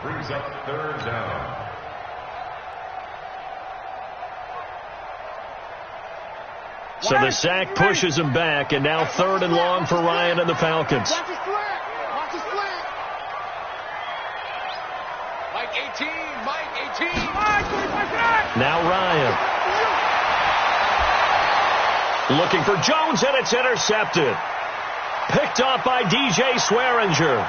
Brings up third down. So the sack pushes him back, and now 3rd and long for Ryan and the Falcons. Watch his flat. Watch his flat. Mike 18. Now Ryan. Looking for Jones, and it's intercepted. Picked off by DJ Swearinger.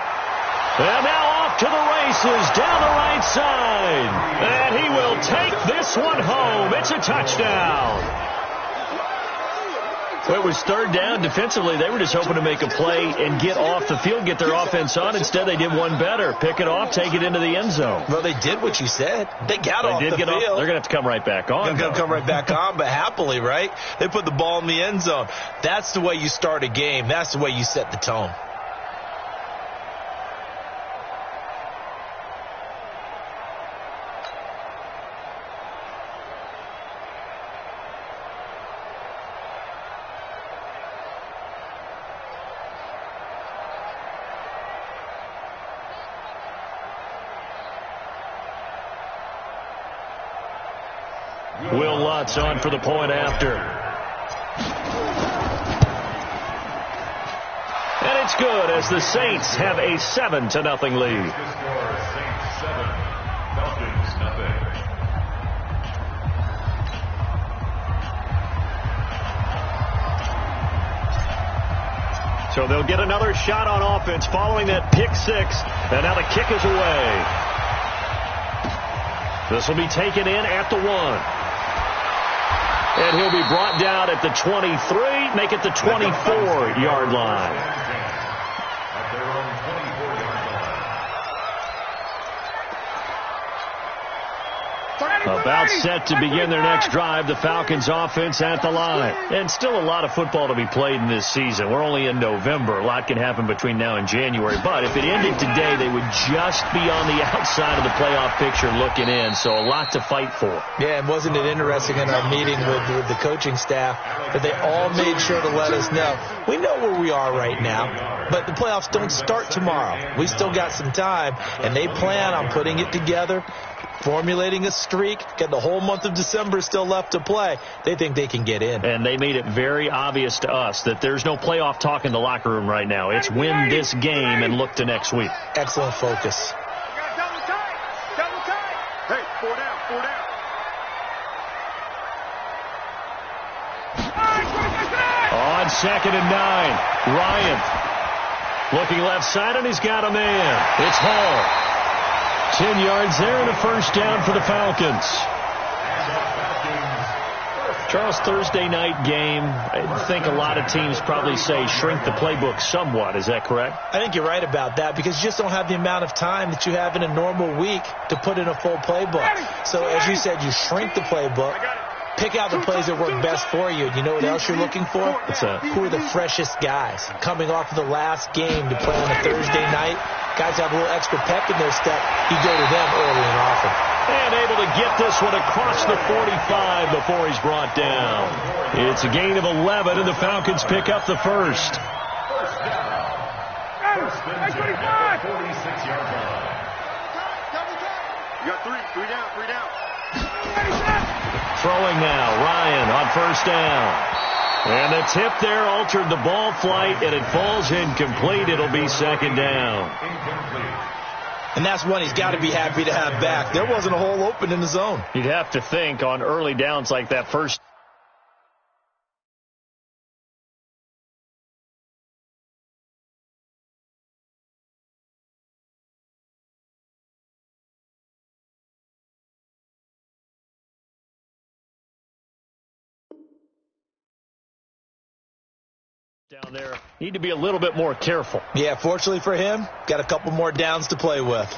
And now off to the races down the right side. And he will take this one home. It's a touchdown. Well, it was 3rd down. Defensively, they were just hoping to make a play and get off the field, get their offense on. Instead, they did one better. Pick it off, take it into the end zone. Well, they did what you said. They got off the field. They're going to have to come right back on. They're going to come right back on, but happily, right? They put the ball in the end zone. That's the way you start a game. That's the way you set the tone. Will Lutz on for the point after. And it's good as the Saints have a 7-0 lead. So they'll get another shot on offense following that pick 6. And now the kick is away. This will be taken in at the 1. And he'll be brought down at the 23, make it the 24-yard line. About set to begin their next drive, the Falcons offense at the line. And still a lot of football to be played in this season. We're only in November. A lot can happen between now and January. But if it ended today, they would just be on the outside of the playoff picture looking in. So a lot to fight for. Yeah, and wasn't it interesting in our meeting with the coaching staff that they all made sure to let us know, we know where we are right now, but the playoffs don't start tomorrow. We still got some time, and they plan on putting it together, formulating a streak, got the whole month of December still left to play. They think they can get in. And they made it very obvious to us that there's no playoff talk in the locker room right now. It's win this game and look to next week. Excellent focus. Double tight. Hey, 4 down. On 2nd and 9, Ryan looking left side, and he's got a man. It's Hall. 10 yards there and a first down for the Falcons. Charles, Thursday night game, I think a lot of teams probably say shrink the playbook somewhat. Is that correct? I think you're right about that because you just don't have the amount of time that you have in a normal week to put in a full playbook. So as you said, you shrink the playbook, pick out the plays that work best for you. And you know what else you're looking for? Who are the freshest guys coming off of the last game to play on a Thursday night? Guys have a little extra pep in their step. You go to them early and often. And able to get this one across the 45 before he's brought down. It's a gain of 11, and the Falcons pick up the first. First and 10 at the 46-yard line. You got 3 down. Throwing now, Ryan on first down. And the tip there altered the ball flight, and it falls incomplete. It'll be 2nd down. And that's one he's got to be happy to have back. There wasn't a hole open in the zone. You'd have to think on early downs like that first. Down there, need to be a little bit more careful. Yeah, fortunately for him, got a couple more downs to play with.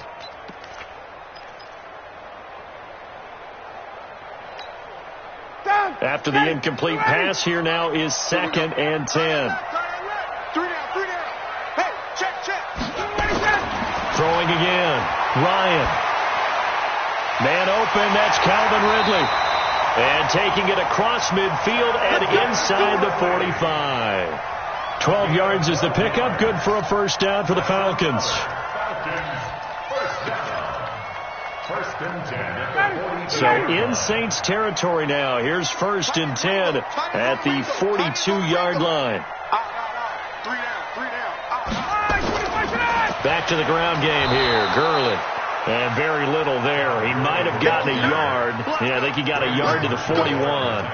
After the incomplete pass, here now is 2nd and 10. 3 down. Hey, check. Throwing again, Ryan. Man open, that's Calvin Ridley. And taking it across midfield and inside the 45. 12 yards is the pickup. Good for a first down for the Falcons. First and 10 at the 42. So in Saints territory now. Here's 1st and 10 at the 42-yard line. Back to the ground game here. Gurley. And very little there. He might have gotten a yard. Yeah, I think he got a yard to the 41.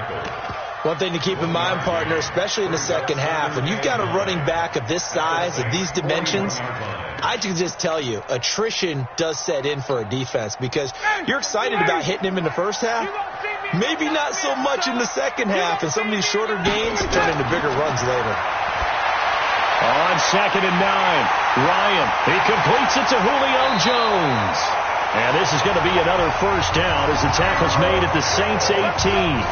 One thing to keep in mind, partner, especially in the second half, when you've got a running back of this size, of these dimensions, I can just tell you, attrition does set in for a defense because you're excited about hitting him in the first half. Maybe not so much in the second half, and some of these shorter gains turn into bigger runs later. On 2nd and 9, Ryan, he completes it to Julio Jones. And this is going to be another first down as the tackle's made at the Saints 18.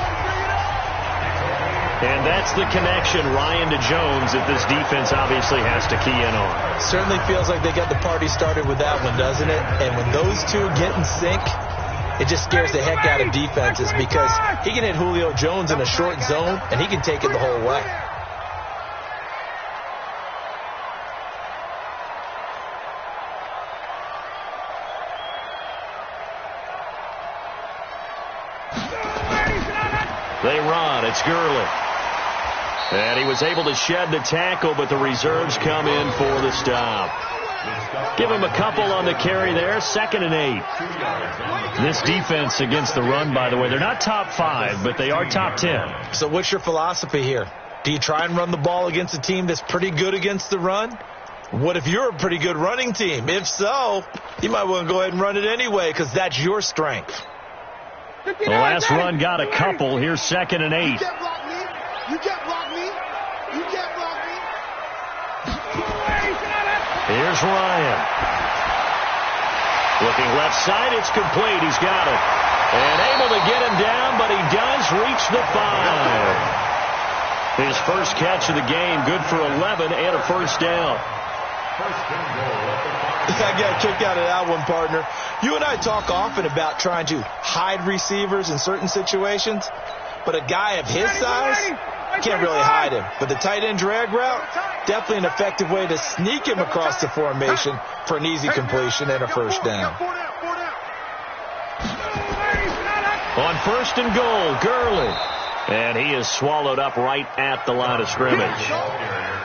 And that's the connection, Ryan to Jones, that this defense obviously has to key in on. Certainly feels like they got the party started with that one, doesn't it? And when those two get in sync, it just scares the heck out of defenses because he can hit Julio Jones in a short zone, and he can take it the whole way. They run. It's Gurley. And he was able to shed the tackle, but the reserves come in for the stop. Give him a couple on the carry there. 2nd and 8. This defense against the run, by the way, they're not top 5, but they are top 10. So what's your philosophy here? Do you try and run the ball against a team that's pretty good against the run? What if you're a pretty good running team? If so, you might want to go ahead and run it anyway because that's your strength. The last run got a couple. Here's 2nd and 8. You can't block me. You can't block me. You can't block me. Here's Ryan. Looking left side. It's complete. He's got it. And able to get him down, but he does reach the 5. His first catch of the game. Good for 11 and a first down. I got a kick out of that one, partner. You and I talk often about trying to hide receivers in certain situations, but a guy of his size, can't really hide him. But the tight end drag route, definitely an effective way to sneak him across the formation for an easy completion and a first down. On 1st and goal, Gurley. And he is swallowed up right at the line of scrimmage.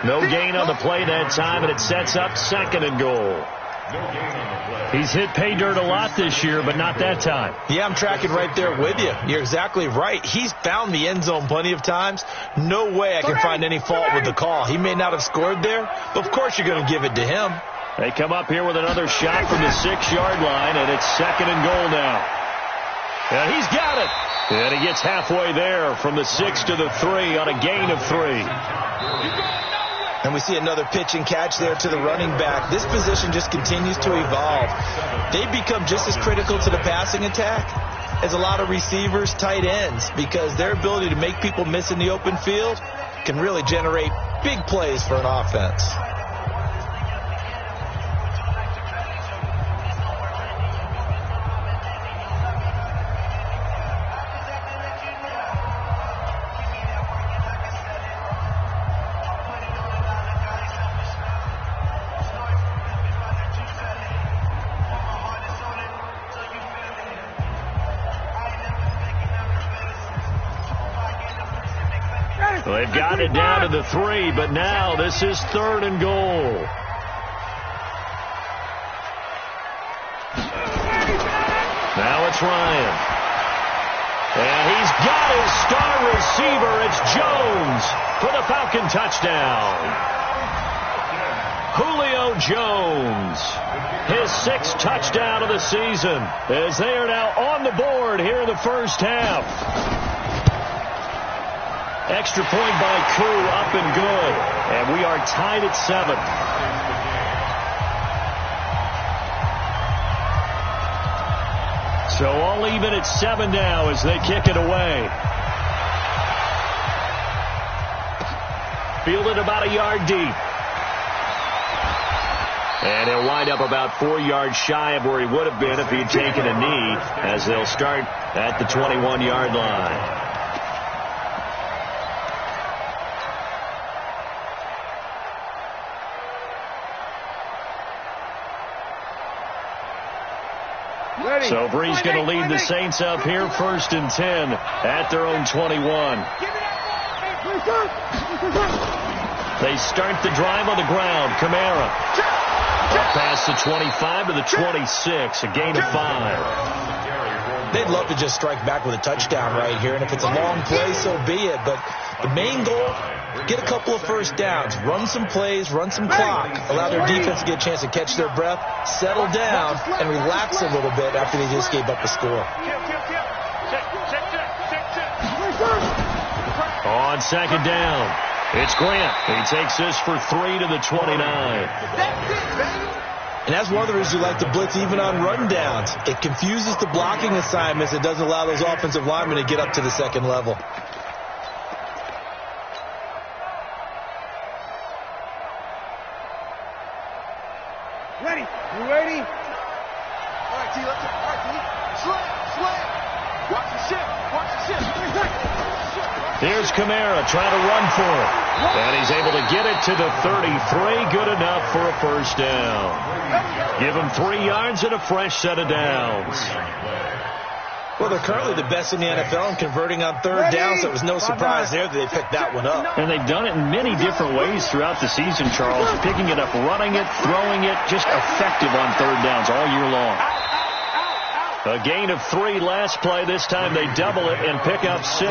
No gain on the play that time, and it sets up 2nd and goal. He's hit pay dirt a lot this year, but not that time. Yeah, I'm tracking right there with you. You're exactly right. He's found the end zone plenty of times. No way I can find any fault with the call. He may not have scored there, but of course you're going to give it to him. They come up here with another shot from the 6-yard line, and it's 2nd and goal now. And he's got it. And he gets halfway there from the 6 to the 3 on a gain of 3. And we see another pitch and catch there to the running back. This position just continues to evolve. They become just as critical to the passing attack as a lot of receivers, tight ends, because their ability to make people miss in the open field can really generate big plays for an offense. They've got it down to the 3, but now this is 3rd and goal. Now it's Ryan. And he's got his star receiver. It's Jones for the Falcon touchdown. Julio Jones, his 6th touchdown of the season, as they are now on the board here in the first half. Extra point by Crew, up and good. And we are tied at 7. So all even at 7 now as they kick it away. Fielded about a yard deep. And he'll wind up about 4 yards shy of where he would have been if he had taken a knee, as they'll start at the 21-yard line. So Brees going to lead the Saints up here, 1st and 10 at their own 21. They start the drive on the ground. Kamara up past the 25 to the 26, a gain of 5. They'd love to just strike back with a touchdown right here, and if it's a long play, so be it. But the main goal, get a couple of first downs, run some plays, run some clock, allow their defense to get a chance to catch their breath, settle down, and relax a little bit after they just gave up a score. On 2nd down, it's Grant. He takes this for 3 to the 29. And that's one of the reasons you like to blitz even on run downs. It confuses the blocking assignments. It doesn't allow those offensive linemen to get up to the second level. Ready? You ready? All right, T, let's go. All right, T. Slam. Watch the ship. Here's Kamara trying to run for it. And he's able to get it to the 33. Good enough for a first down. Give him 3 yards and a fresh set of downs. Well, they're currently the best in the NFL in converting on 3rd down, so it was no surprise there that they picked that one up. And they've done it in many different ways throughout the season, Charles. Picking it up, running it, throwing it, just effective on 3rd downs all year long. A gain of 3 last play. This time they double it and pick up 6.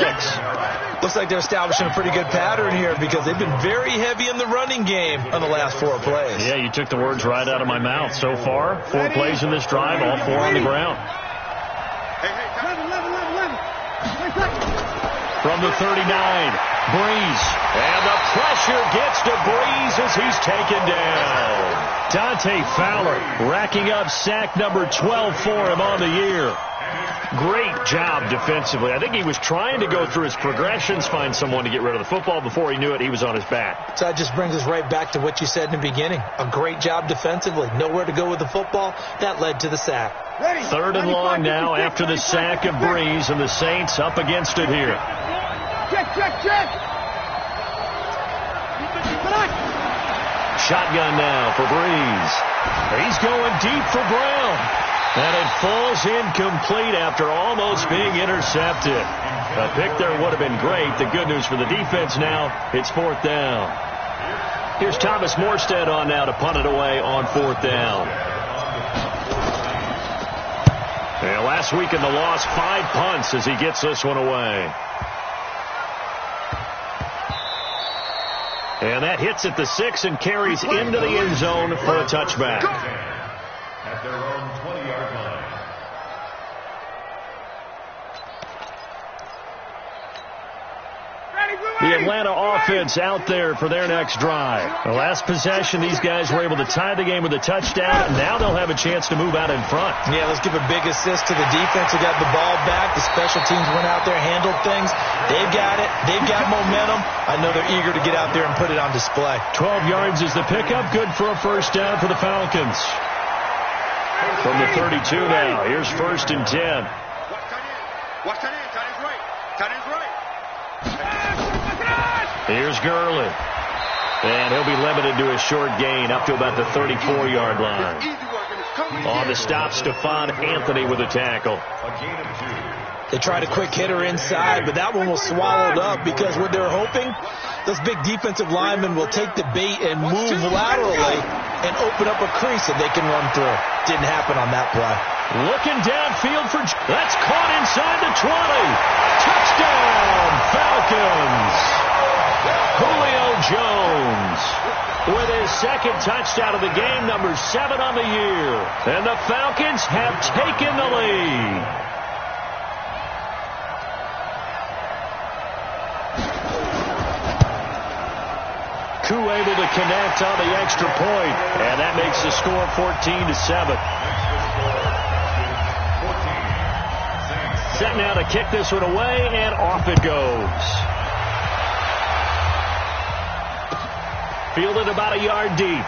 Looks like they're establishing a pretty good pattern here because they've been very heavy in the running game on the last 4 plays. Yeah, you took the words right out of my mouth. So far, 4 plays in this drive, all 4 on the ground. From the 39, Brees. And the pressure gets to Brees as he's taken down. Dante Fowler racking up sack number 12 for him on the year. Great job defensively. I think he was trying to go through his progressions, find someone to get rid of the football. Before he knew it, he was on his back. So that just brings us right back to what you said in the beginning. A great job defensively. Nowhere to go with the football. That led to the sack. 3rd and long now after the sack of Brees, and the Saints up against it here. Check. Shotgun now for Brees. He's going deep for Brown. And it falls incomplete after almost being intercepted. A pick there would have been great. The good news for the defense now, it's 4th down. Here's Thomas Morstead on now to punt it away on 4th down. And last week in the loss, 5 punts as he gets this one away. And that hits at the 6 and carries into the end zone for a touchback. At their own 20-yard line. The Atlanta offense out there for their next drive. The last possession, these guys were able to tie the game with a touchdown, and now they'll have a chance to move out in front. Yeah, let's give a big assist to the defense who got the ball back. The special teams went out there, handled things. They've got it. They've got momentum. I know they're eager to get out there and put it on display. 12 yards is the pickup. Good for a first down for the Falcons. From the 32 now, here's 1st and 10. Watch tight end. Tight end's right. Tight end's right. Here's Gurley. And he'll be limited to a short gain up to about the 34-yard line. On the stop, Stephon Anthony with a tackle. They tried a quick hitter inside, but that one was swallowed up because what they're hoping, those big defensive linemen will take the bait and move laterally and open up a crease that they can run through. Didn't happen on that play. Looking downfield for... That's caught inside the 20. Touchdown, Falcons. Julio Jones with his 2nd touchdown of the game, number 7 on the year. And the Falcons have taken the lead. Koo able to connect on the extra point, and that makes the score 14-7. Set now to kick this one away, and off it goes. Fielded about a yard deep.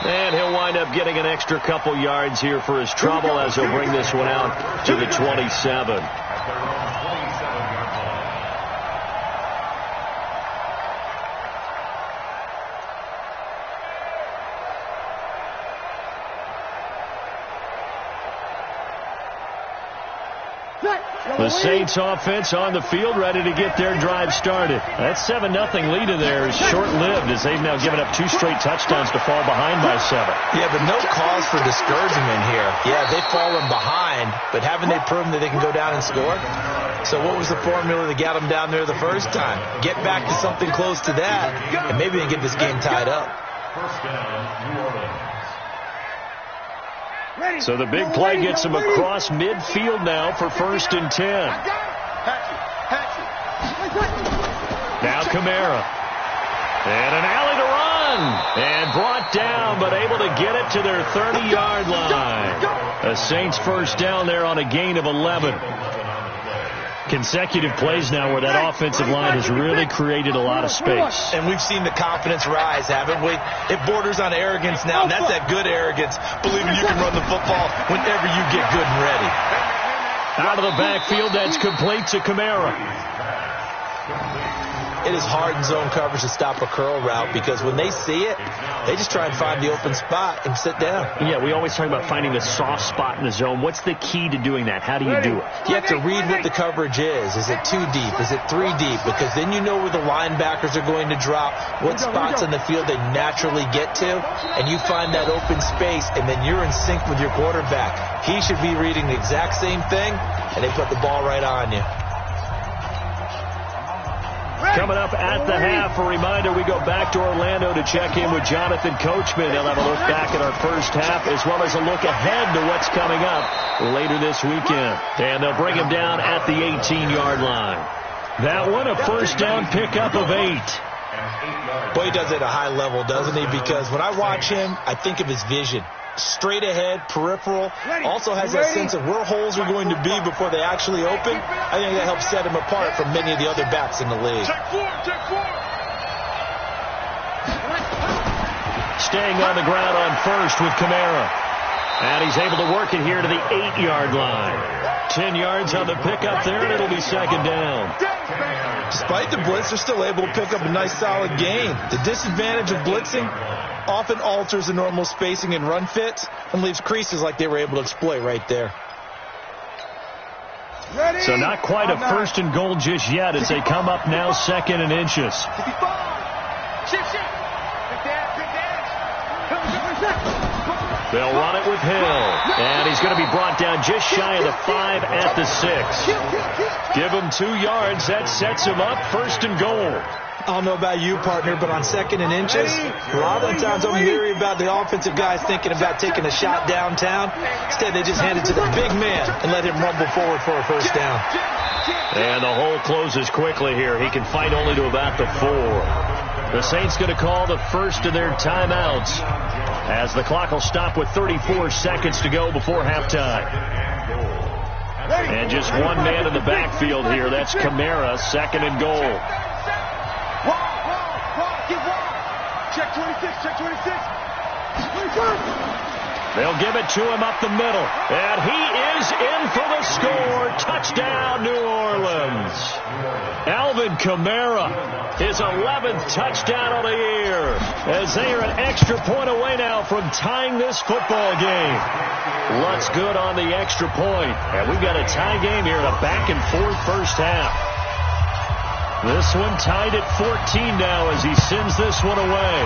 And he'll wind up getting an extra couple yards here for his trouble as he'll bring this one out to the 27. The Saints offense on the field, ready to get their drive started. That 7-0 lead in there is short-lived as they've now given up 2 straight touchdowns to fall behind by 7. Yeah, but no cause for discouragement here. Yeah, they've fallen behind, but haven't they proven that they can go down and score? So what was the formula that got them down there the first time? Get back to something close to that, and maybe they can get this game tied up. First down, New Orleans. So the big play gets them across midfield now for 1st and 10. Now Kamara. And an alley to run. And brought down, but able to get it to their 30-yard line. A Saints first down there on a gain of 11. Consecutive plays now where that offensive line has really created a lot of space. And we've seen the confidence rise, haven't we? It borders on arrogance now, and that's that good arrogance, believing you can run the football whenever you get good and ready. Out of the backfield, that's complete to Kamara. It is hard in zone coverage to stop a curl route because when they see it, they just try and find the open spot and sit down. Yeah, we always talk about finding the soft spot in the zone. What's the key to doing that? How do you do it? You have to read what the coverage is. Is it 2 deep? Is it 3 deep? Because then you know where the linebackers are going to drop, what spots on the field they naturally get to, and you find that open space, and then you're in sync with your quarterback. He should be reading the exact same thing, and they put the ball right on you. Coming up at the half, a reminder, we go back to Orlando to check in with Jonathan Coachman. He'll have a look back at our first half as well as a look ahead to what's coming up later this weekend. And they'll bring him down at the 18-yard line. That one, a first down pickup of 8. Boy, he does it at a high level, doesn't he? Because when I watch him, I think of his vision. Straight ahead, peripheral, also has that sense of where holes are going to be before they actually open. I think that helps set him apart from many of the other backs in the league. Staying on the ground on first with Kamara. And he's able to work it here to the 8-yard line. 10 yards on the pickup there, and it'll be 2nd down. Despite the blitz, they're still able to pick up a nice solid gain. The disadvantage of blitzing often alters the normal spacing and run fits and leaves creases like they were able to exploit right there. So not quite a 1st and goal just yet as they come up now 2nd and inches. They'll run it with Hill. And he's going to be brought down just shy of the 5 at the 6. Give him 2 yards. That sets him up 1st and goal. I don't know about you, partner, but on 2nd and inches, a lot of the times I'm leery about the offensive guys thinking about taking a shot downtown. Instead, they just hand it to the big man and let him rumble forward for a first down. And the hole closes quickly here. He can fight only to about the 4. The Saints going to call the first of their timeouts as the clock will stop with 34 seconds to go before halftime. And just one man in the backfield here. That's Kamara, 2nd and goal. Check 26, check 26. They'll give it to him up the middle. And he is in for the score. Touchdown, New Orleans. Alvin Kamara, his 11th touchdown of the year, as they are an extra point away now from tying this football game. Lutz good on the extra point. And we've got a tie game here in a back-and-forth first half. This one tied at 14 now as he sends this one away.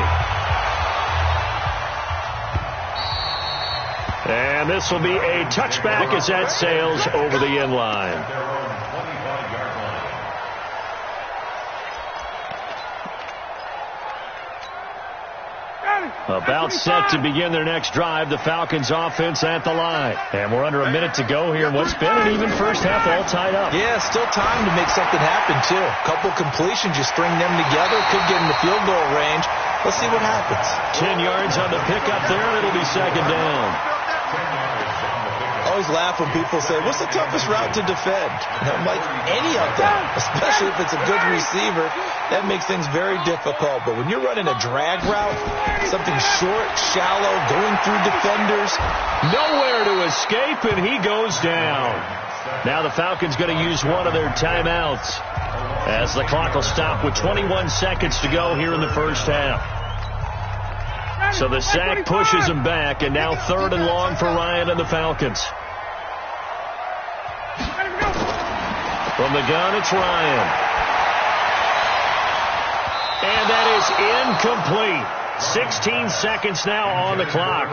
And this will be a touchback as that sails over the end line. About set to begin their next drive, the Falcons offense at the line. And we're under a minute to go here in what's been an even first half, all tied up. Yeah, still time to make something happen, too. A couple completions, you string them together, could get in the field goal range. Let's see what happens. 10 yards on the pickup there, and it'll be 2nd down. I always laugh when people say, what's the toughest route to defend? And I'm like, any of them, especially if it's a good receiver. That makes things very difficult. But when you're running a drag route, something short, shallow, going through defenders, nowhere to escape, and he goes down. Now the Falcons going to use one of their timeouts as the clock will stop with 21 seconds to go here in the first half. So the sack pushes him back, and now 3rd and long for Ryan and the Falcons. the gun, it's Ryan. And that is incomplete. 16 seconds now on the clock.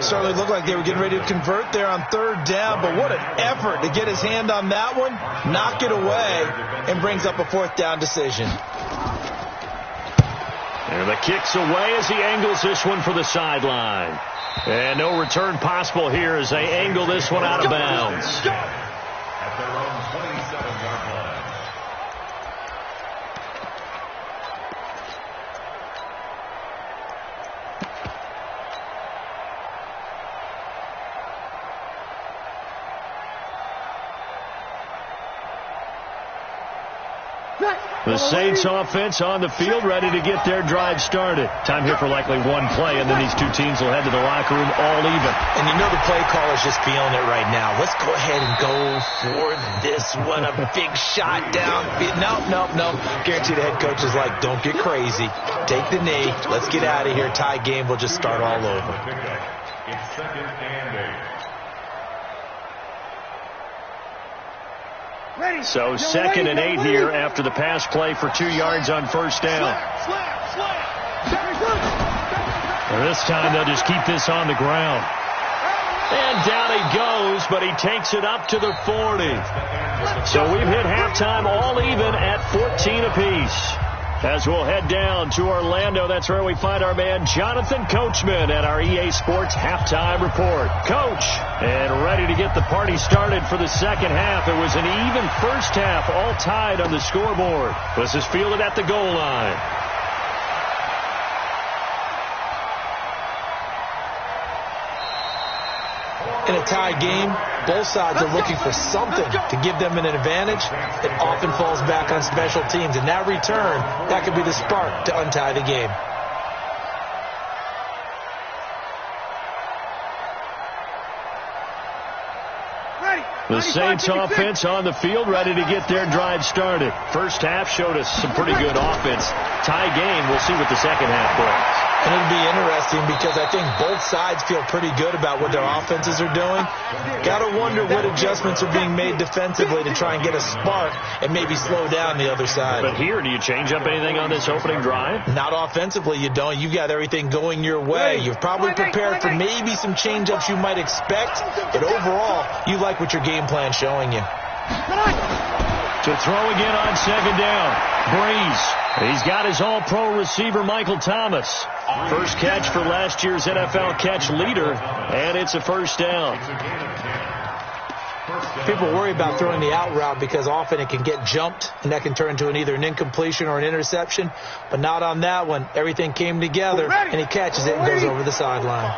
Certainly looked like they were getting ready to convert there on third down, but what an effort to get his hand on that one, knock it away, and brings up a fourth down decision. And the kick's away as he angles this one for the sideline. And no return possible here as they angle this one out of bounds. At their own 27-yard line. The Saints offense on the field, ready to get their drive started. Time here for likely one play, and then these two teams will head to the locker room all even. And you know the play caller's just feeling it right now. Let's go ahead and go for this one. A big shot down. No. Guarantee the head coach is like, don't get crazy. Take the knee. Let's get out of here. Tie game. We'll just start all over. It's 2nd and 8. So 2nd and 8 here after the pass play for 2 yards on first down. And this time they'll just keep this on the ground. And down he goes, but he takes it up to the 40. So we've hit halftime all even at 14 apiece. As we'll head down to Orlando, that's where we find our man Jonathan Coachman at our EA Sports Halftime Report. Coach, and ready to get the party started for the second half. It was an even first half, all tied on the scoreboard. This is fielded at the goal line. In a tie game, both sides are looking for something to give them an advantage. It often falls back on special teams. And that return, that could be the spark to untie the game. The Saints offense on the field, ready to get their drive started. First half showed us some pretty good offense. Tie game, we'll see what the second half brings. And it'll be interesting because I think both sides feel pretty good about what their offenses are doing. Got to wonder what adjustments are being made defensively to try and get a spark and maybe slow down the other side. But here, do you change up anything on this opening drive? Not offensively, you don't. You've got everything going your way. You've probably prepared for maybe some change-ups you might expect. But overall, you like what your game plan's showing you. To throw again on second down. Breeze. He's got his all-pro receiver, Michael Thomas. First catch for last year's NFL catch leader, and it's a first down. People worry about throwing the out route because often it can get jumped, and that can turn into either an incompletion or an interception. But not on that one. Everything came together, and he catches it and goes over the sideline.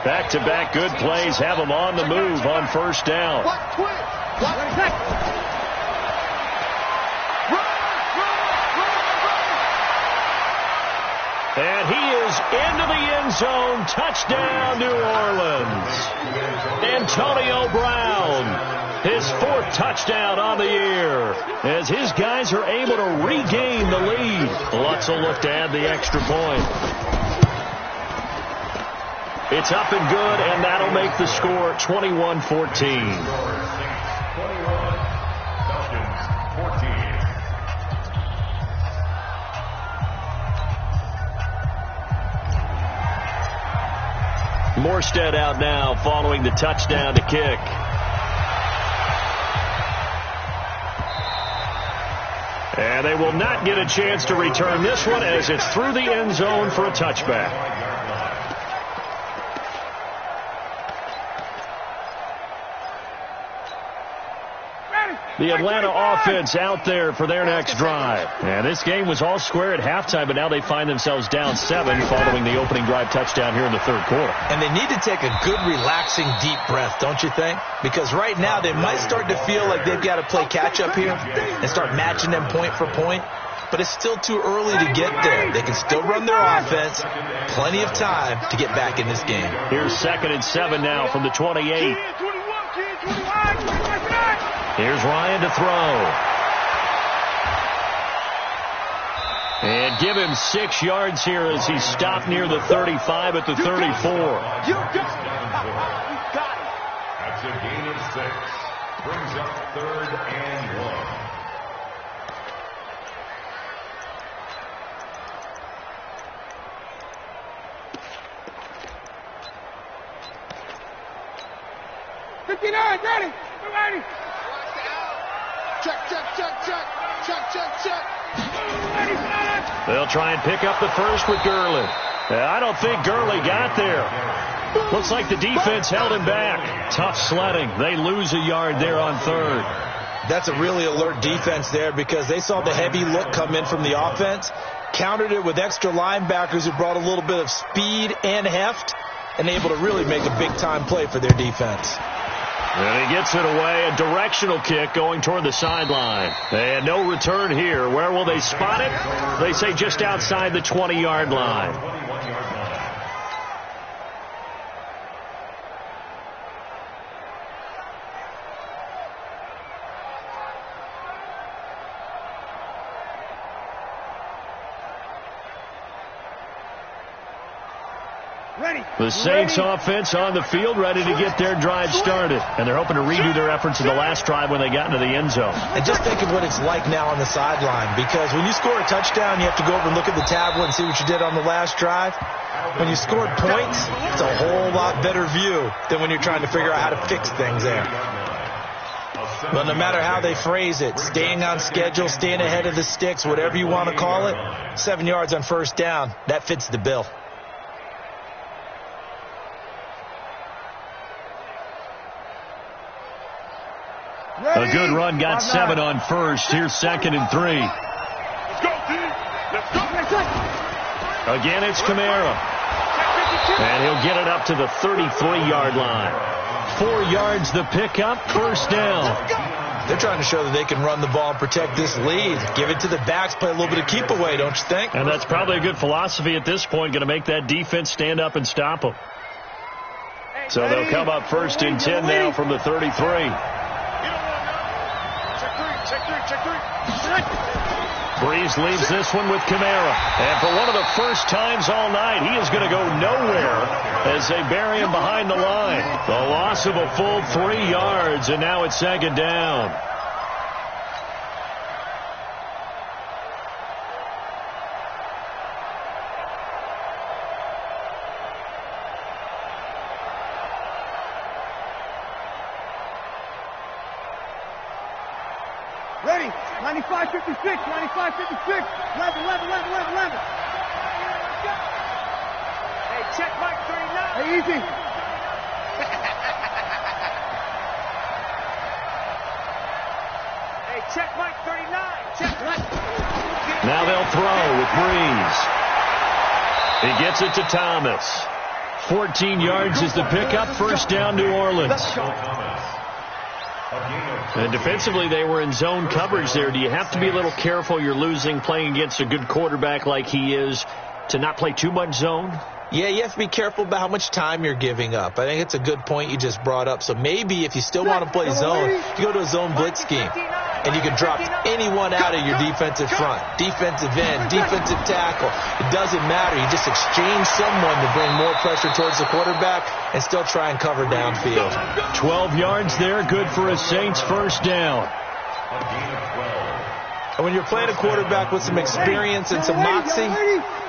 Back-to-back good plays have him on the move on first down. And he is into the end zone. Touchdown, New Orleans. Antonio Brown, his 4th touchdown on the year, as his guys are able to regain the lead. Lutz will look to add the extra point. It's up and good, and that'll make the score 21-14. Morstead out now following the touchdown to kick. And they will not get a chance to return this one as it's through the end zone for a touchback. The Atlanta offense out there for their next drive. And this game was all square at halftime, but now they find themselves down 7 following the opening drive touchdown here in the third quarter. And they need to take a good, relaxing, deep breath, don't you think? Because right now they might start to feel like they've got to play catch-up here and start matching them point for point. But it's still too early to get there. They can still run their offense. Plenty of time to get back in this game. Here's 2nd and 7 now from the 28. Here's Ryan to throw. And give him 6 yards here as he stopped near the 35 at the 34. That's a gain of 6. Brings up 3rd and 1. 59, ready. Ready. Check, check, check, check. Check, check, check. They'll try and pick up the first with Gurley. I don't think Gurley got there. Looks like the defense held him back. Tough sledding. They lose a yard there on third. That's a really alert defense there because they saw the heavy look come in from the offense, countered it with extra linebackers who brought a little bit of speed and heft, and able to really make a big-time play for their defense. And he gets it away, a directional kick going toward the sideline. And no return here. Where will they spot it? They say just outside the 20-yard line. The Saints offense on the field, ready to get their drive started. And they're hoping to redo their efforts in the last drive when they got into the end zone. And just think of what it's like now on the sideline, because when you score a touchdown, you have to go over and look at the tablet and see what you did on the last drive. When you scored points, it's a whole lot better view than when you're trying to figure out how to fix things there. But no matter how they phrase it, staying on schedule, staying ahead of the sticks, whatever you want to call it, 7 yards on first down, that fits the bill. A good run got 7 on first. Here's 2nd and 3. Let's go, team. Let's go. Again, it's Kamara. And he'll get it up to the 33-yard line. 4 yards the pickup, first down. They're trying to show that they can run the ball and protect this lead. Give it to the backs, play a little bit of keep away, don't you think? And that's probably a good philosophy at this point, going to make that defense stand up and stop them. So they'll come up 1st and 10 now from the 33. Breeze leaves this one with Kamara. And for one of the first times all night, he is going to go nowhere as they bury him behind the line. The loss of a full 3 yards, and now it's 2nd down. Ready. 95, 56, 95, 56. 11. Hey, check Mike 39. Hey, easy. Hey, check Mike 39. Check right. Now they'll throw with Breeze. He gets it to Thomas. 14 yards is the pickup. First down, New Orleans. And defensively, they were in zone coverage there. Do you have to be a little careful? You're losing, playing against a good quarterback like he is, to not play too much zone? Yeah, you have to be careful about how much time you're giving up. I think it's a good point you just brought up. So maybe if you still want to play zone, you go to a zone blitz scheme. And you can drop anyone out of your defensive front. Defensive end, defensive tackle. It doesn't matter. You just exchange someone to bring more pressure towards the quarterback and still try and cover downfield. 12 yards there, good for a Saints first down. And when you're playing a quarterback with some experience and some moxie,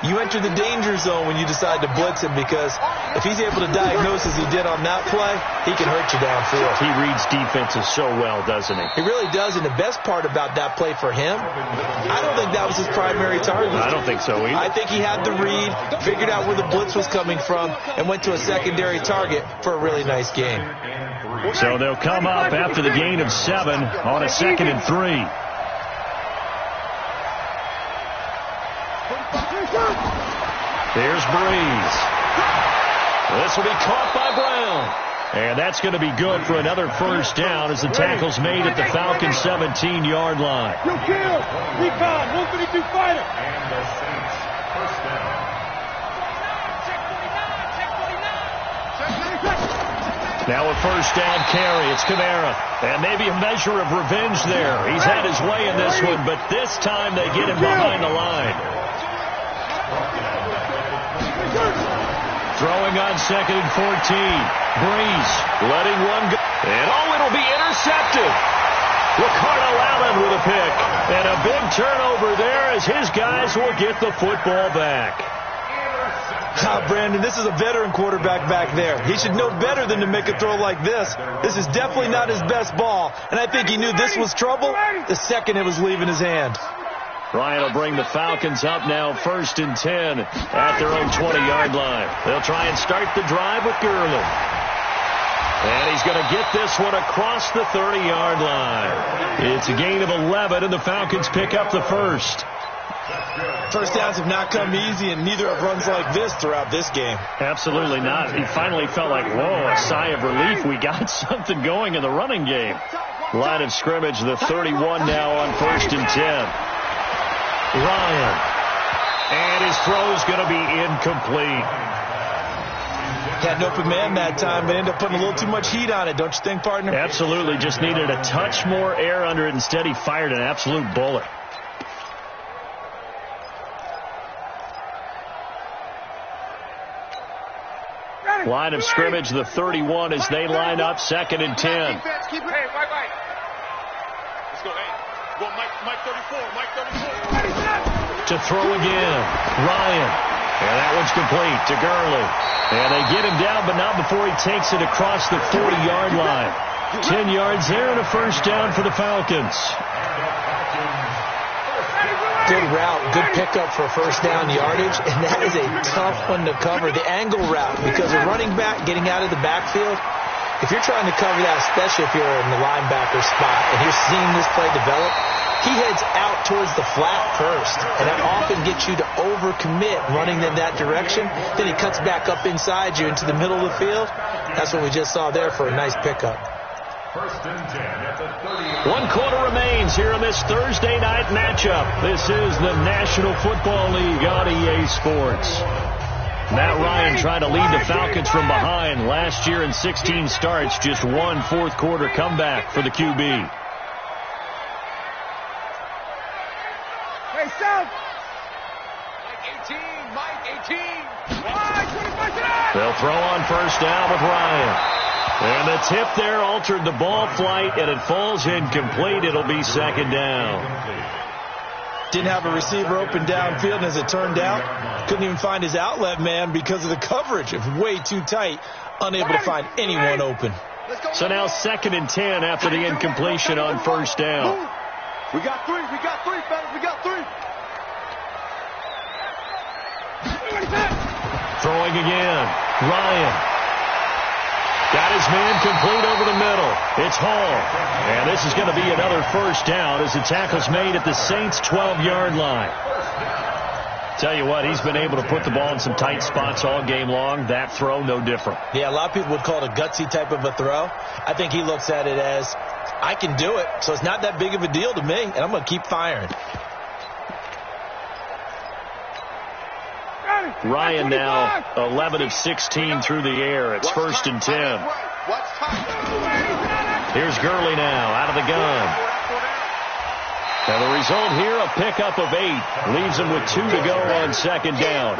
you enter the danger zone when you decide to blitz him, because if he's able to diagnose as he did on that play, he can hurt you downfield. He reads defenses so well, doesn't he? He really does, and the best part about that play for him, I don't think that was his primary target. I don't think so either. I think he had the read, figured out where the blitz was coming from, and went to a secondary target for a really nice game. So they'll come up after the gain of 7 on a 2nd and 3. There's Breeze. This will be caught by Brown. And that's going to be good for another first down as the tackle's made at the Falcons' 17-yard line. You kill. Recon. 152 fighter. And the Saints, first down. Now a first down carry. It's Kamara. And maybe a measure of revenge there. He's had his way in this one, but this time they get him behind the line. Throwing on 2nd and 14. Breeze letting one go. And it'll be intercepted. Ricardo Allen with a pick. And a big turnover there as his guys will get the football back. Brandon, this is a veteran quarterback back there. He should know better than to make a throw like this. This is definitely not his best ball, and I think he knew this was trouble the second it was leaving his hand. Ryan will bring the Falcons up now 1st and 10 at their own 20-yard line. They'll try and start the drive with Gurley. And he's going to get this one across the 30-yard line. It's a gain of 11, and the Falcons pick up the first. First downs have not come easy, and neither have runs like this throughout this game. Absolutely not. He finally felt like, whoa, a sigh of relief. We got something going in the running game. Line of scrimmage, the 31 now on 1st and 10. Ryan. And his throw's going to be incomplete. Had an open man that time, but ended up putting a little too much heat on it, don't you think, partner? Absolutely. Just needed a touch more air under it. Instead, he fired an absolute bullet. Line of scrimmage, the 31 as they line up 2nd and 10. Hey, Let's go, hey. Go, Mike 34, Mike 34. To throw again. Ryan. And that one's complete to Gurley. And they get him down, but not before he takes it across the 40-yard line. 10 yards there and a first down for the Falcons. Good route, good pickup for first down yardage, and that is a tough one to cover. The angle route, because a running back getting out of the backfield, if you're trying to cover that, especially if you're in the linebacker spot and you're seeing this play develop, he heads out towards the flat first, and that often gets you to overcommit running in that direction. Then he cuts back up inside you into the middle of the field. That's what we just saw there for a nice pickup. 1st and 10 at the 30. 1 quarter remains here in this Thursday night matchup. This is the National Football League on EA Sports. Matt Ryan trying to lead the Falcons from behind. Last year in 16 starts, just 1 fourth quarter comeback for the QB. Hey, South. Mike 18. They'll throw on first down with Ryan. And the tip there altered the ball flight, and it falls incomplete. It'll be 2nd down. Didn't have a receiver open downfield, and as it turned out, couldn't even find his outlet man because of the coverage. It was way too tight, unable to find anyone open. So now 2nd and 10 after the incompletion on first down. We got three, fellas, we got three. Throwing again. Ryan. Got his man complete over the middle. It's Hall. And this is going to be another first down as the tackle's made at the Saints' 12-yard line. Tell you what, he's been able to put the ball in some tight spots all game long. That throw, no different. Yeah, a lot of people would call it a gutsy type of a throw. I think he looks at it as, I can do it, so it's not that big of a deal to me, and I'm going to keep firing. Ryan now 11 of 16 through the air. It's 1st and 10. Here's Gurley now out of the gun. And the result here, a pickup of 8. Leaves him with 2 to go on 2nd down.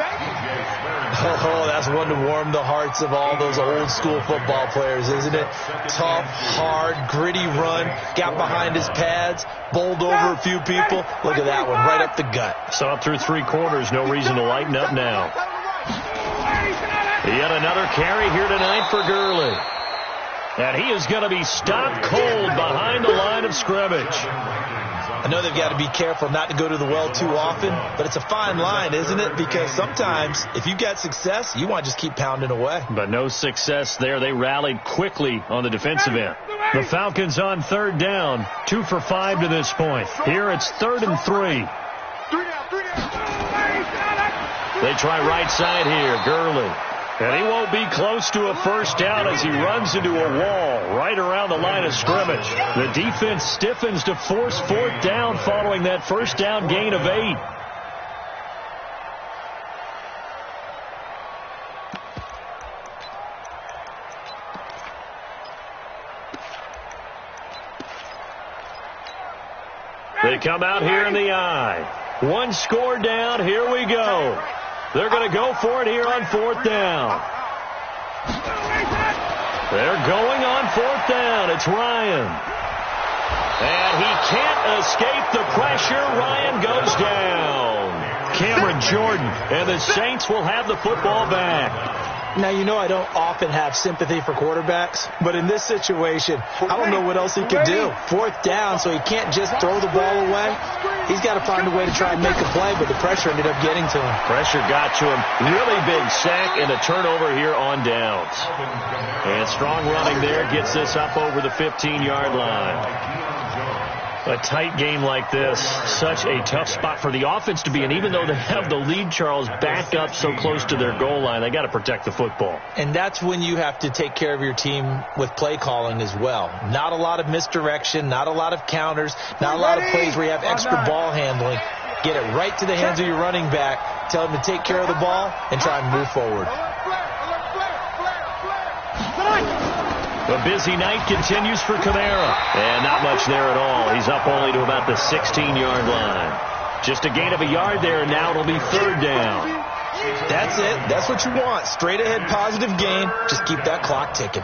Oh, that's one to warm the hearts of all those old school football players, isn't it? Tough, hard, gritty run. Got behind his pads, bowled over a few people. Look at that one, right up the gut. Saw it through 3 quarters. No reason to lighten up now. Yet another carry here tonight for Gurley. And he is going to be stopped cold behind the line of scrimmage. I know they've got to be careful not to go to the well too often, but it's a fine line, isn't it? Because sometimes, if you've got success, you want to just keep pounding away. But no success there. They rallied quickly on the defensive end. The Falcons on 3rd down, 2 for 5 to this point. Here it's 3rd and 3. They try right side here, Gurley. And he won't be close to a first down as he runs into a wall right around the line of scrimmage. The defense stiffens to force 4th down following that first down gain of 8. They come out here in the eye. 1 score down. Here we go. They're going to go for it here on 4th down. They're going on 4th down. It's Ryan. And he can't escape the pressure. Ryan goes down. Cameron Jordan, and the Saints will have the football back. Now, you know I don't often have sympathy for quarterbacks, but in this situation, I don't know what else he could do. 4th down, so he can't just throw the ball away. He's got to find a way to try and make a play, but the pressure ended up getting to him. Pressure got to him. Really big sack and a turnover here on downs. And strong running there gets this up over the 15-yard line. A tight game like this, such a tough spot for the offense to be in. Even though they have the lead, Charles, backed up so close to their goal line, they got to protect the football. And that's when you have to take care of your team with play calling as well. Not a lot of misdirection, not a lot of counters, not a lot of plays where you have extra ball handling. Get it right to the hands of your running back, tell him to take care of the ball, and try and move forward. A busy night continues for Kamara. And not much there at all. He's up only to about the 16-yard line. Just a gain of a yard there, and now it'll be 3rd down. That's it. That's what you want. Straight ahead positive gain. Just keep that clock ticking.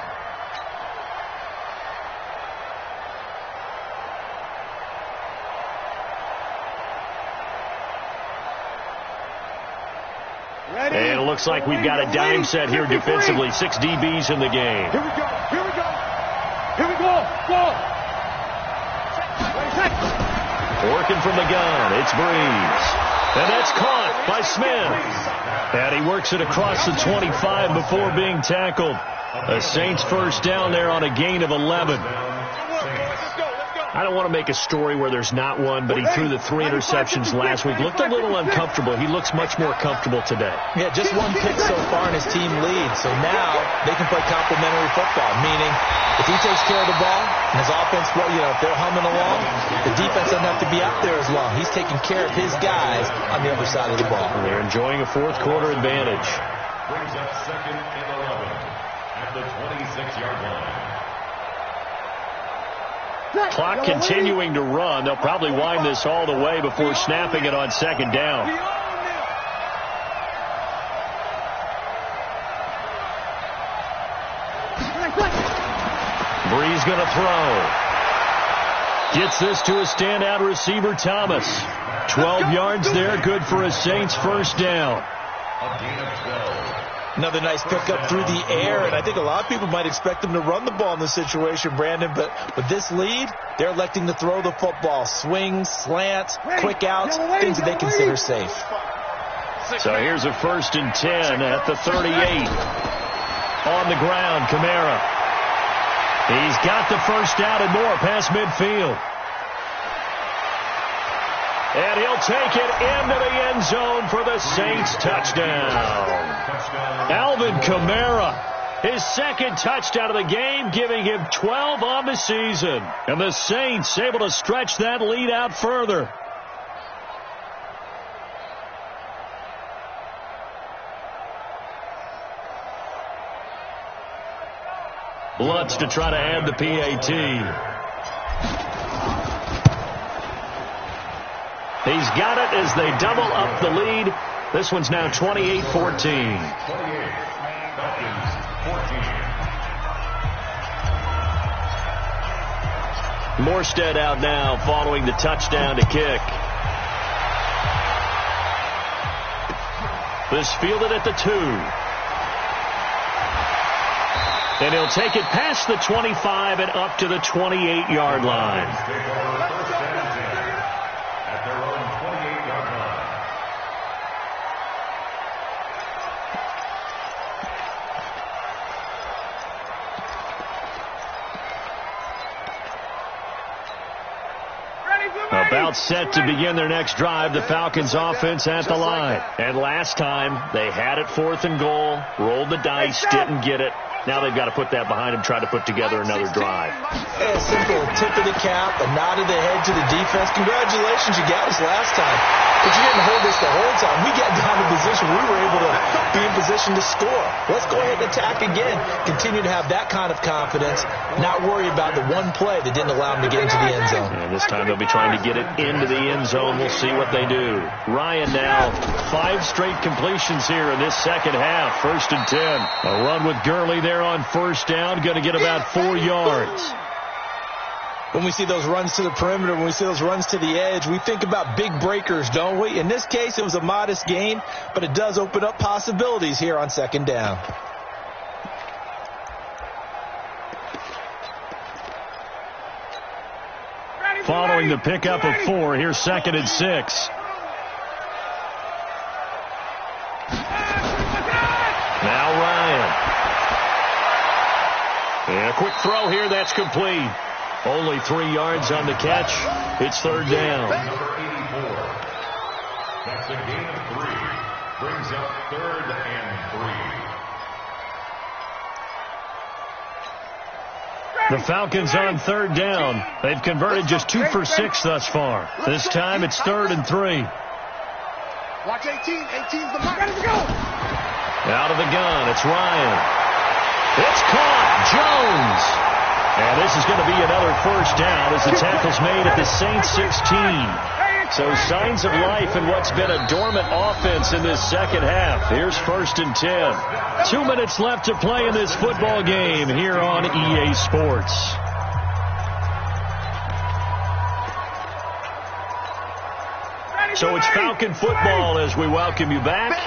And it looks like we've got a dime set here defensively. 6 DBs in the game. Here we go. Here we go. Here we go. Go. Working from the gun. It's Breeze. And that's caught by Smith. And he works it across the 25 before being tackled. A Saints 1st down there on a gain of 11. I don't want to make a story where there's not one, but he threw the 3 interceptions last week. Looked a little uncomfortable. He looks much more comfortable today. Yeah, just 1 pick so far and his team leads. So now they can play complementary football, meaning if he takes care of the ball and his offense, well, if they're humming along, the defense doesn't have to be out there as long. He's taking care of his guys on the other side of the ball. And they're enjoying a 4th quarter advantage. Brings up 2nd and 11 at the 26-yard line. Clock continuing to run. They'll probably wind this all the way before snapping it on 2nd down. Breeze going to throw. Gets this to a standout receiver, Thomas. 12 yards there, good for a Saints 1st down. A gain of 12. Another nice pickup through the air, and I think a lot of people might expect them to run the ball in this situation, Brandon, but with this lead, they're electing to throw the football. Swings, slants, quick outs, things that they consider safe. So here's a 1st and 10 at the 38. On the ground, Kamara. He's got the 1st down and more past midfield. And he'll take it into the end zone for the Saints touchdown. Alvin Kamara, his 2nd touchdown of the game, giving him 12 on the season. And the Saints able to stretch that lead out further. Lutz to try to add the PAT. He's got it as they double up the lead. This one's now 28-14. 28. Morstead out now following the touchdown to kick. This fielded at the 2. And he'll take it past the 25 and up to the 28-yard line. About set to begin their next drive, the Falcons offense at the line. And last time, they had it 4th and goal, rolled the dice, didn't get it. Now they've got to put that behind them, try to put together another drive. Yeah, simple tip of the cap, a nod of the head to the defense. Congratulations, you got us last time. But you didn't hold us the whole time. We got down to position. We were able to be in position to score. Let's go ahead and attack again. Continue to have that kind of confidence, not worry about the one play that didn't allow them to get into the end zone. And this time they'll be trying to get it into the end zone. We'll see what they do. Ryan now, 5 straight completions here in this second half. 1st and 10. A run with Gurley there on 1st down. Going to get about 4 yards. When we see those runs to the perimeter, when we see those runs to the edge, we think about big breakers, don't we? In this case, it was a modest gain, but it does open up possibilities here on second down. Following the pickup of 4, here's 2nd and 6. Now Ryan. And a quick throw here, that's complete. Only 3 yards on the catch. It's 3rd down. Number 84. That's a gain of 3. Brings up 3rd and 3. The Falcons on 3rd down. They've converted just 2 for 6 thus far. This time it's 3rd and 3. Watch 18. 18's the mark. Ready to go. Out of the gun, it's Ryan. It's caught. Jones. And this is going to be another 1st down as the tackle's made at the Saints 16. So signs of life in what's been a dormant offense in this second half. Here's 1st and 10. 2 minutes left to play in this football game here on EA Sports. So it's Falcon football as we welcome you back.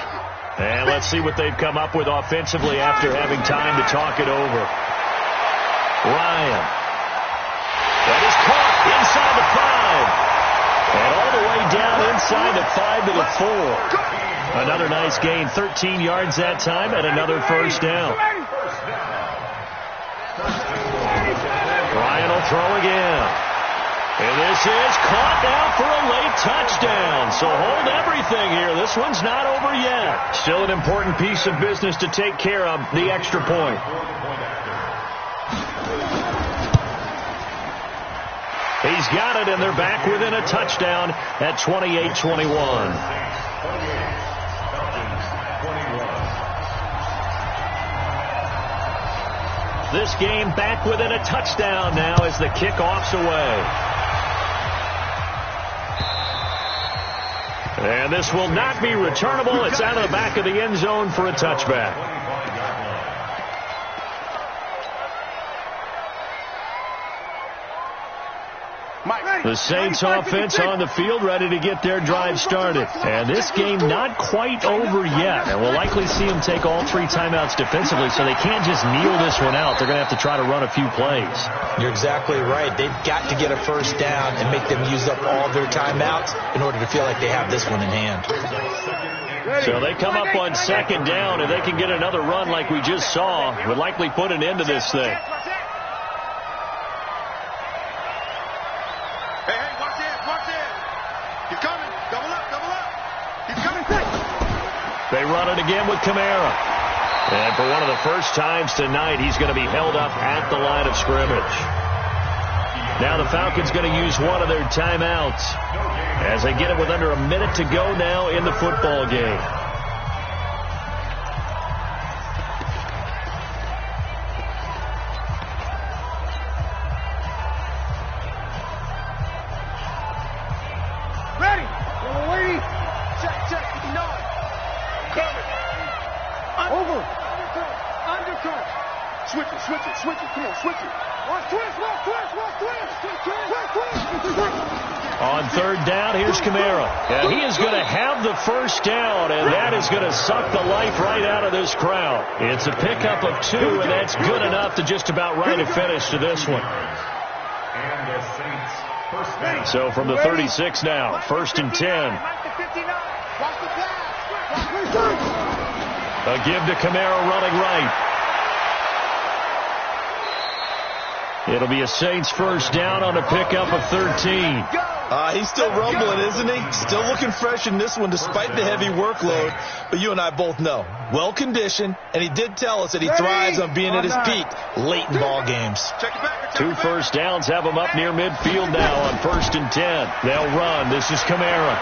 And let's see what they've come up with offensively after having time to talk it over. Ryan. That is caught inside the 5. And all the way down inside the 5 to the 4. Another nice gain, 13 yards that time, and another 1st down. Ryan will throw again. And this is caught now for a late touchdown. So hold everything here. This one's not over yet. Still an important piece of business to take care of, the extra point. He's got it, and they're back within a touchdown at 28-21. This game back within a touchdown now as the kickoff's away. And this will not be returnable. It's out of the back of the end zone for a touchback. The Saints offense on the field ready to get their drive started. And this game not quite over yet. And we'll likely see them take all 3 timeouts defensively, so they can't just kneel this one out. They're going to have to try to run a few plays. You're exactly right. They've got to get a 1st down and make them use up all their timeouts in order to feel like they have this one in hand. So they come up on 2nd down, and they can get another run like we just saw. Would likely put an end to this thing. They run it again with Kamara. And for one of the first times tonight, he's going to be held up at the line of scrimmage. Now the Falcons going to use one of their timeouts as they get it with under a minute to go now in the football game. Ready. We're waiting. Check. No. Coming. Over. Undercut. Switch it. Come on, switch it. One twist. On 3rd down, here's Kamara. And he is going to have the 1st down, and that is going to suck the life right out of this crowd. It's a pickup of 2, and that's good enough to just about write a finish to this one. So from the 36 now, 1st and 10. A give to Kamara running right. It'll be a Saints 1st down on a pickup of 13. He's still rumbling, isn't he? Still looking fresh in this one despite the heavy workload. But you and I both know, well-conditioned, and he did tell us that he thrives on being at his peak late in ball games. 2 1st downs have him up near midfield now on 1st and 10. They'll run. This is Kamara.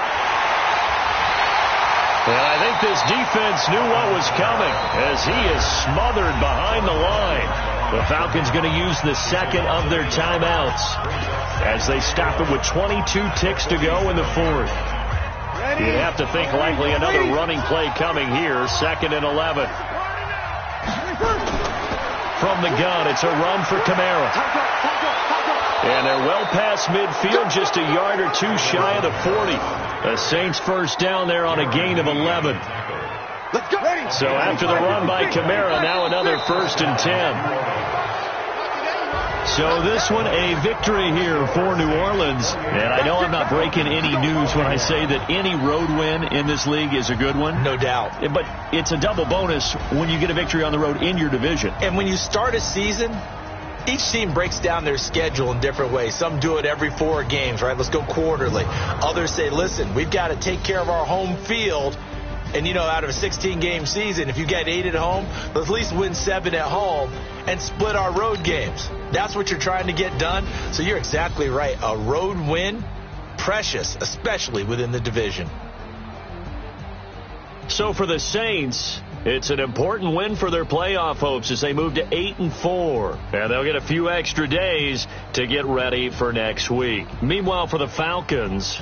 And I think this defense knew what was coming as he is smothered behind the line. The Falcons going to use the 2nd of their timeouts as they stop it with 22 ticks to go in the 4th. You'd have to think likely another running play coming here, 2nd and 11. From the gun, it's a run for Kamara. And they're well past midfield, just a yard or two shy of the 40. The Saints first down there on a gain of 11. Let's go. So after the run by Kamara, now another 1st and 10. So this one, a victory here for New Orleans. And I know I'm not breaking any news when I say that any road win in this league is a good one. No doubt. But it's a double bonus when you get a victory on the road in your division. And when you start a season, each team breaks down their schedule in different ways. Some do it every 4 games, right? Let's go quarterly. Others say, listen, we've got to take care of our home field. And, you know, out of a 16-game season, if you get 8 at home, let's at least win 7 at home and split our road games. That's what you're trying to get done. So you're exactly right. A road win, precious, especially within the division. So for the Saints, it's an important win for their playoff hopes as they move to 8-4. And they'll get a few extra days to get ready for next week. Meanwhile, for the Falcons,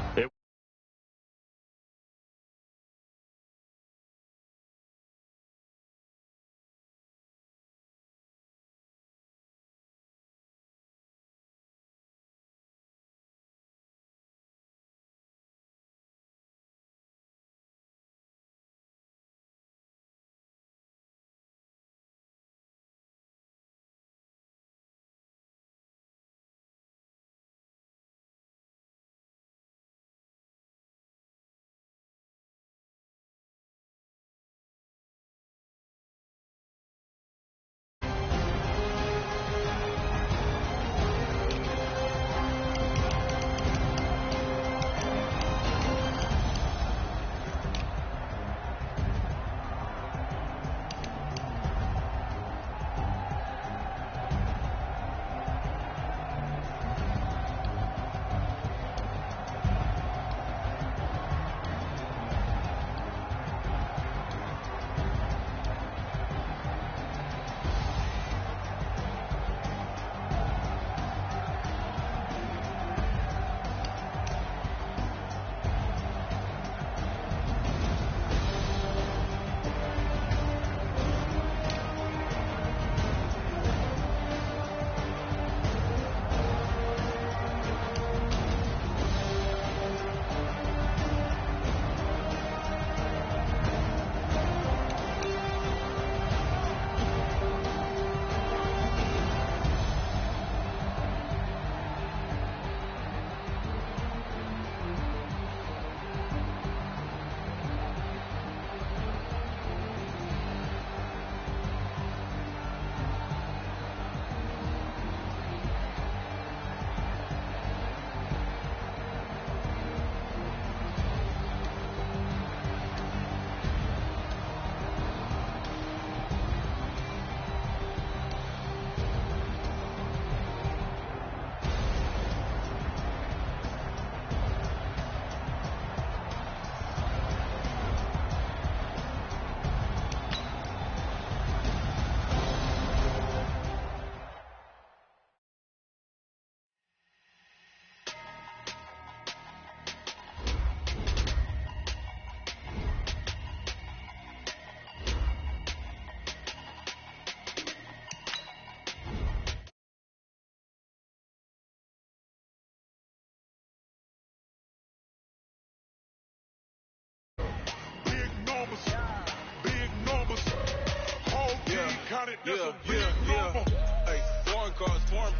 Hey, foreign cars, foreign.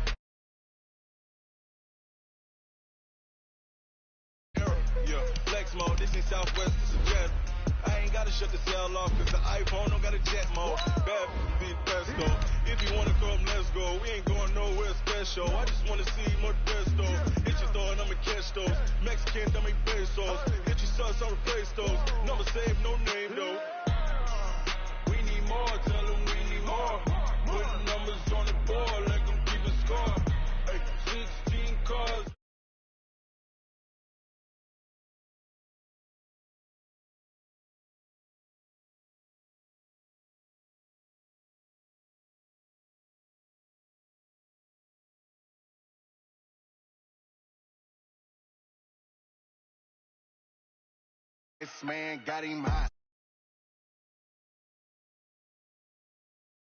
Yeah, flex mode, this ain't Southwest, this is jet. I ain't gotta shut the cell off, cause the iPhone don't got a jet mode. Bad beat pesto. If you wanna come, let's go. We ain't going nowhere special. I just wanna see more Desto. Hit your throw and I'ma catch those. Mexicans, I make pesos. Hit your sons, I'll replace those. Number save, no name though. We need more, tell them we need more. Put numbers on the board, let them keep a score. Hey, 16 cars. This man got him hot.